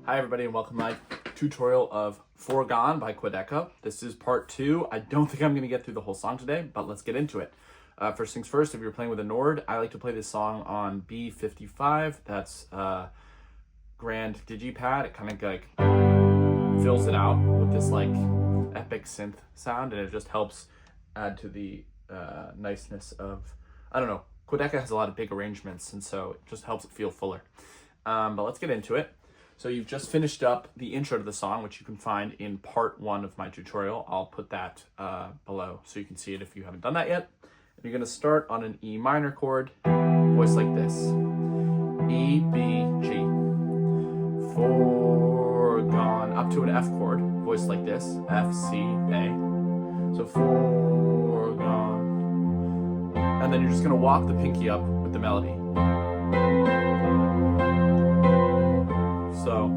Hi everybody and welcome to my tutorial of Forgone by Quadeca. This is part 2. I don't think I'm going to get through the whole song today, but let's get into it. First things first, if you're playing with a Nord, I like to play this song on B55. That's grand digipad. It kind of like fills it out with this like epic synth sound, and it just helps add to the niceness of, I don't know, Quadeca has a lot of big arrangements, and so it just helps it feel fuller. But let's get into it. So you've just finished up the intro to the song, which you can find in part 1 of my tutorial. I'll put that below so you can see it if you haven't done that yet. And you're going to start on an E minor chord, voice like this. E, B, G. Forgone, up to an F chord, voice like this. F, C, A. So forgone. And then you're just going to walk the pinky up with the melody. So,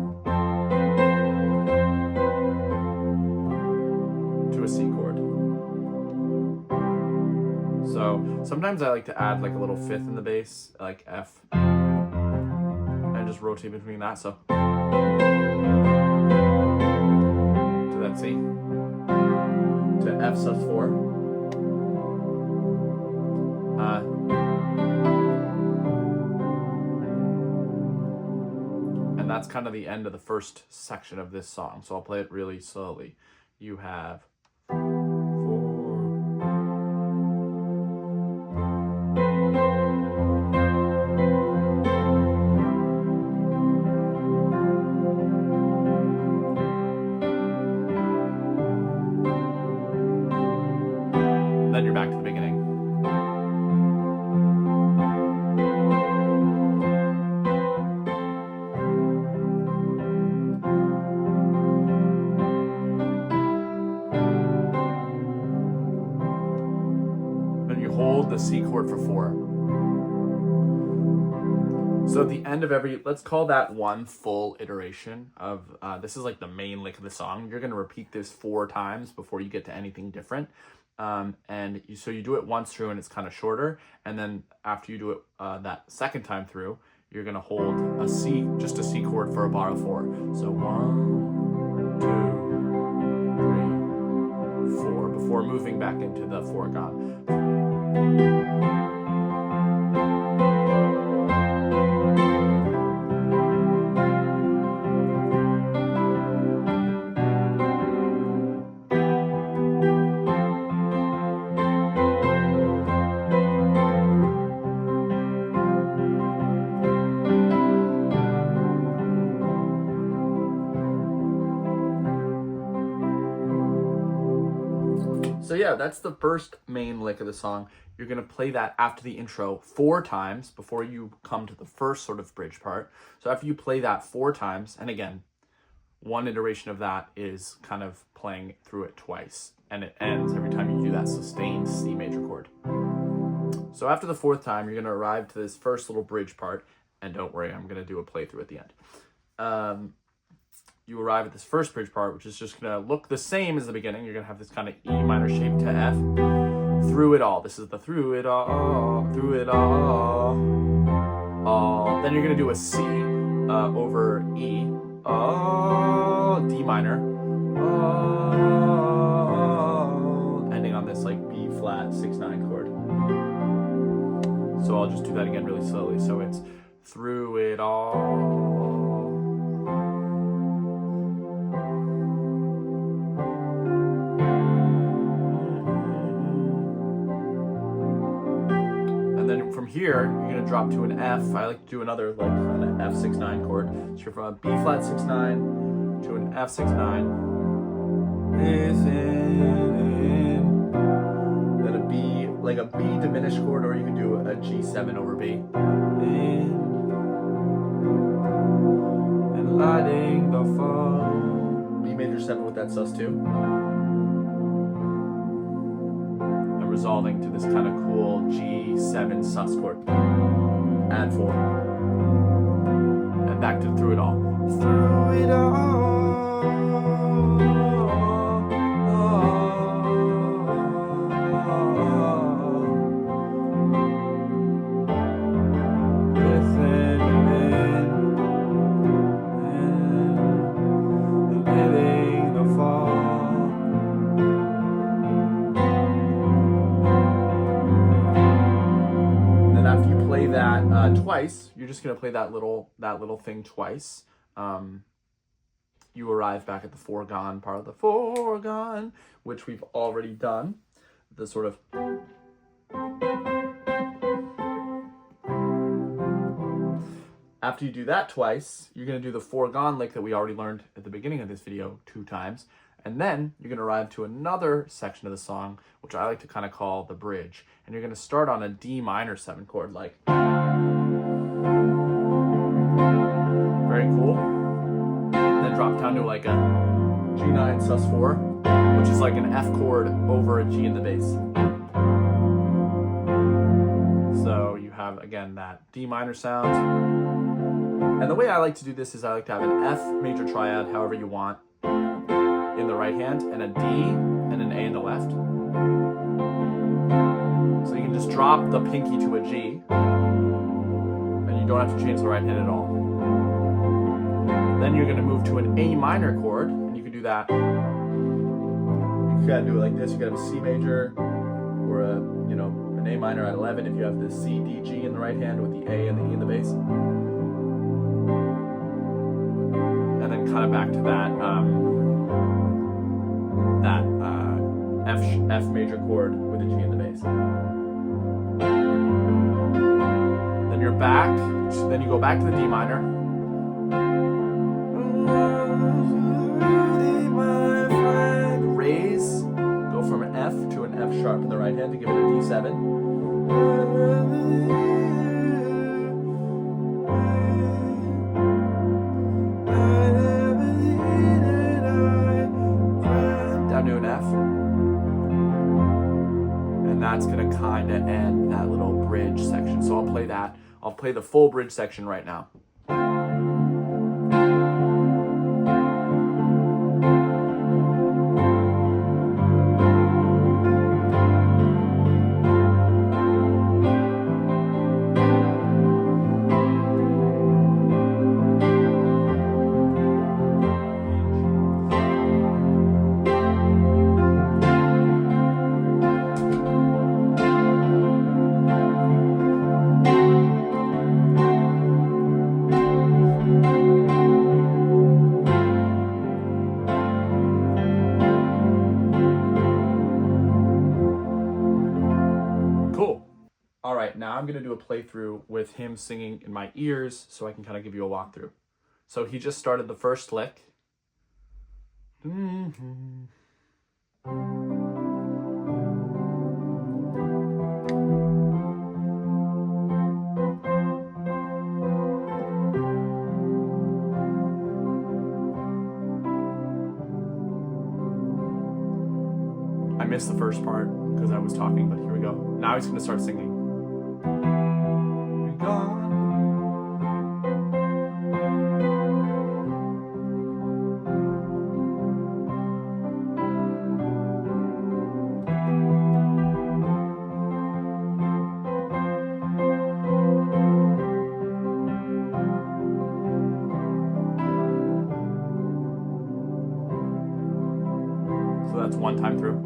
to a C chord. So, sometimes I like to add like a little fifth in the bass, like F, and just rotate between that, so. To that C. To F sus4. And that's kind of the end of the first section of this song. So I'll play it really slowly. You have then you're back to the beginning. Hold the C chord for 4. So at the end of every, let's call that one full iteration of, this is like the main lick of the song. You're going to repeat this 4 times before you get to anything different. So you do it once through and it's kind of shorter. And then after you do it that second time through, you're going to hold a C, just a C chord for a bar of 4. So 1, 2, 3, 4, before moving back into the Forgone. So yeah, that's the first main lick of the song. You're going to play that after the intro 4 times before you come to the first sort of bridge part. So after you play that 4 times, and again, one iteration of that is kind of playing through it twice, and it ends every time you do that sustained C major chord. So after the 4th time, you're going to arrive to this first little bridge part, and don't worry, I'm going to do a playthrough at the end. You arrive at this first bridge part, which is just going to look the same as the beginning. You're going to have this kind of E minor shape to F. Through it all. This is the through it all, through it all. Then you're going to do a C over E, D minor, ending on this like B flat 6/9 chord. So I'll just do that again really slowly. So it's through it all. From here, you're going to drop to an F. I like to do another like kind of F 6/9 chord. So you're from a B flat 6/9 to an F 6/9. Then a B, like a B diminished chord, or you can do a G7 over B. And lighting the phone. B major 7 with that sus2. Resolving to this kind of cool G7 sus chord. Add 4. And back to through it all. Through it all. Listen. twice. You're just gonna play that little thing twice. You arrive back at the Forgone part of the Forgone, which we've already done. The sort of after you do that twice, you're gonna do the Forgone lick that we already learned at the beginning of this video 2 times. And then you're going to arrive to another section of the song, which I like to kind of call the bridge. And you're going to start on a D minor 7 chord, like. Very cool. Then drop down to like a G9 sus4, which is like an F chord over a G in the bass. So you have, again, that D minor sound. And the way I like to do this is I like to have an F major triad, however you want, in the right hand, and a D and an A in the left. So you can just drop the pinky to a G, and you don't have to change the right hand at all. Then you're going to move to an A minor chord, and you can do that. You can do it like this. You can have a C major, or an A minor at 11 if you have the C, D, G in the right hand with the A and the E in the bass. And then kind of back to that. F major chord with a G in the bass. Then you're back. Then you go back to the D minor. Raise. Go from an F to an F sharp in the right hand to give it a D7. Down to an F. And that's going to kind of end that little bridge section. So I'll play that. I'll play the full bridge section right now. All right, now I'm going to do a playthrough with him singing in my ears so I can kind of give you a walkthrough. So he just started the first lick. I missed the first part because I was talking, but here we go. Now he's going to start singing. So that's one time through.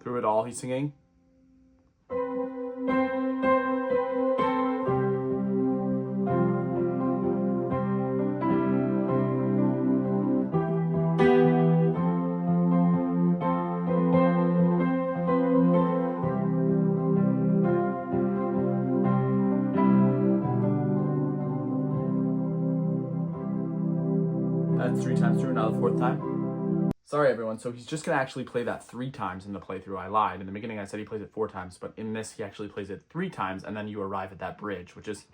Through it all, he's singing. That's 3 times through, now the 4th time. Sorry everyone, so he's just gonna actually play that 3 times in the playthrough. I lied. In the beginning I said he plays it 4 times, but in this he actually plays it 3 times, and then you arrive at that bridge, which is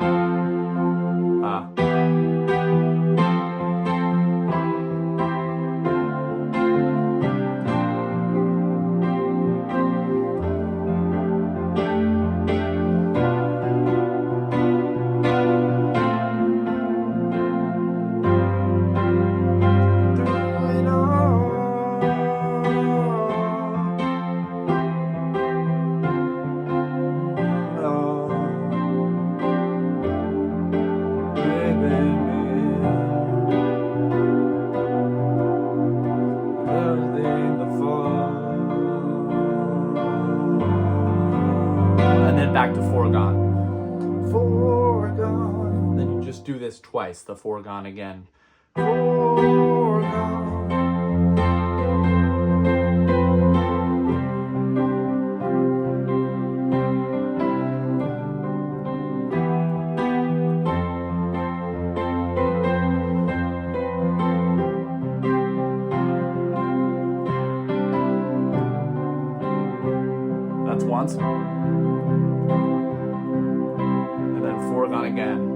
this twice, the Forgone again. Forgone. That's once. And then Forgone again.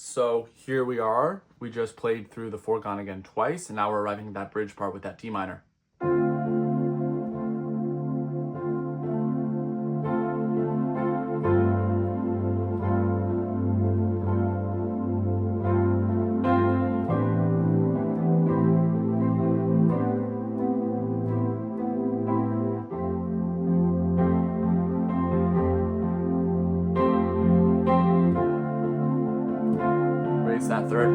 So here we are. We just played through the Forgone again twice, and now we're arriving at that bridge part with that D minor. Raise that third.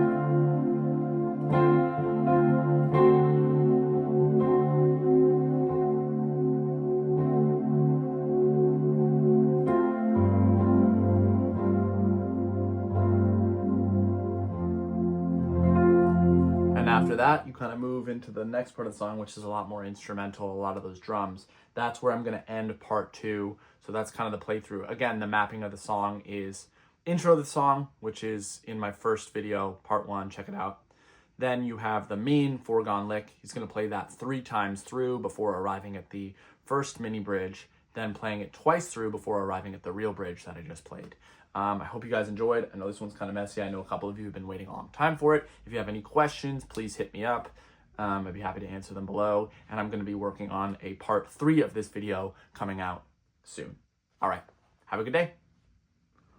And after that, you kind of move into the next part of the song, which is a lot more instrumental, a lot of those drums. That's where I'm going to end part 2. So that's kind of the playthrough. Again, the mapping of the song is intro of the song, which is in my first video, part 1. Check it out. Then you have the main Forgone lick. He's going to play that 3 times through before arriving at the first mini bridge, then playing it twice through before arriving at the real bridge that I just played. I hope you guys enjoyed. I know this one's kind of messy. I know a couple of you have been waiting a long time for it. If you have any questions, please hit me up. I'd be happy to answer them below. And I'm going to be working on a part 3 of this video coming out soon. All right. Have a good day.